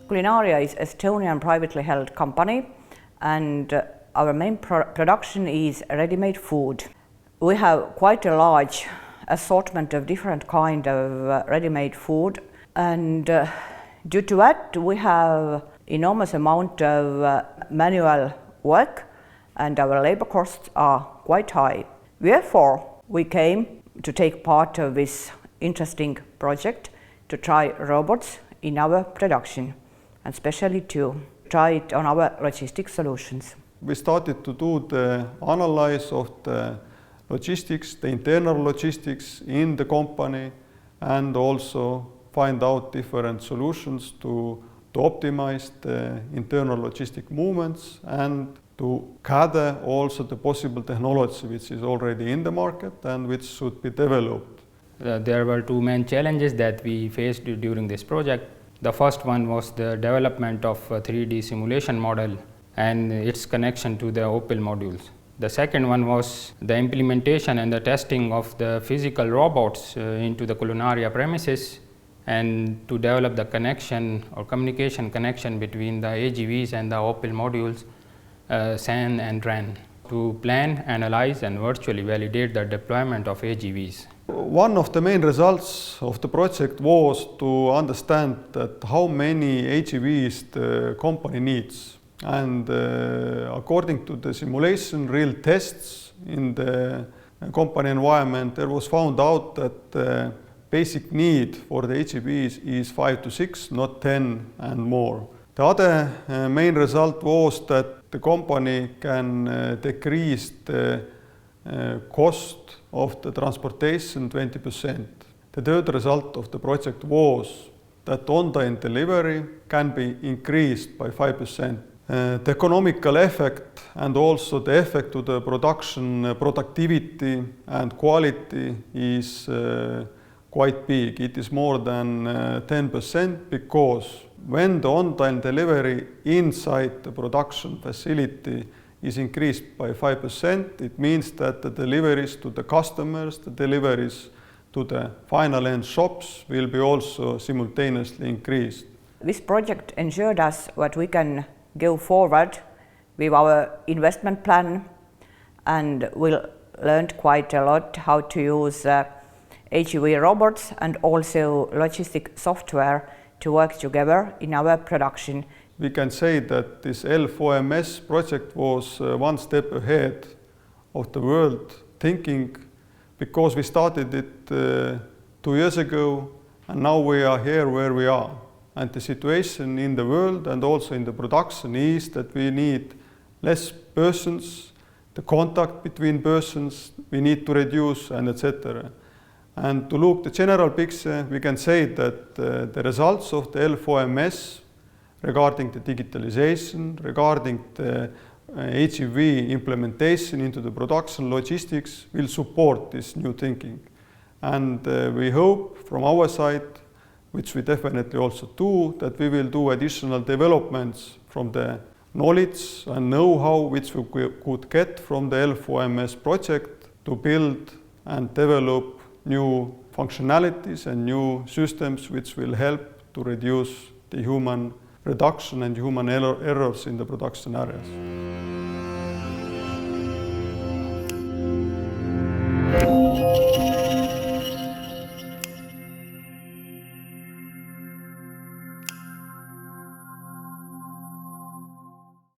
Kulinaaria is an Estonian privately held company, and our main production is ready-made food. We have quite a large assortment of different kind of ready-made food, and due to that we have enormous amount of manual work, and our labor costs are quite high. Therefore, we came to take part of this interesting project to try robots in our production, and especially to try it on our logistics solutions. We started to do the analysis of the logistics, the internal logistics in the company, and also find out different solutions to optimize the internal logistic movements and to gather also the possible technology which is already in the market and which should be developed. There were two main challenges that we faced during this project. The first one was the development of a 3D simulation model and its connection to the OPIL modules. The second one was the implementation and the testing of the physical robots into the Kulinaaria premises, and to develop the connection or communication connection between the AGVs and the OPIL modules, SAN and RAN, to plan, analyze and virtually validate the deployment of AGVs. One of the main results of the project was to understand that how many AGVs the company needs. And according to the simulation, real tests in the company environment, there was found out that the basic need for the AGVs is 5 to 6, not 10 and more. The other main result was that the company can decrease the cost of the transportation 20%. The third result of the project was that on-time delivery can be increased by 5%. The economical effect and also the effect to the production productivity and quality is quite big. It is more than 10%, because when the on-time delivery inside the production facility is increased by 5%, it means that the deliveries to the customers, the deliveries to the final end shops will be also simultaneously increased. This project ensured us that we can go forward with our investment plan, and we learned quite a lot how to use AGV robots and also logistic software to work together in our production. We can say that this L4MS project was one step ahead of the world thinking, because we started it 2 years ago, and now we are here where we are. And the situation in the world and also in the production is that we need less persons, the contact between persons we need to reduce, and etc. And to look the general picture, we can say that the results of the L4MS regarding the digitalization, regarding the AGV implementation into the production logistics will support this new thinking. And we hope from our side, which we definitely also do, that we will do additional developments from the knowledge and know-how which we could get from the L4MS project to build and develop new functionalities and new systems which will help to reduce the human reduction and human errors in the production areas.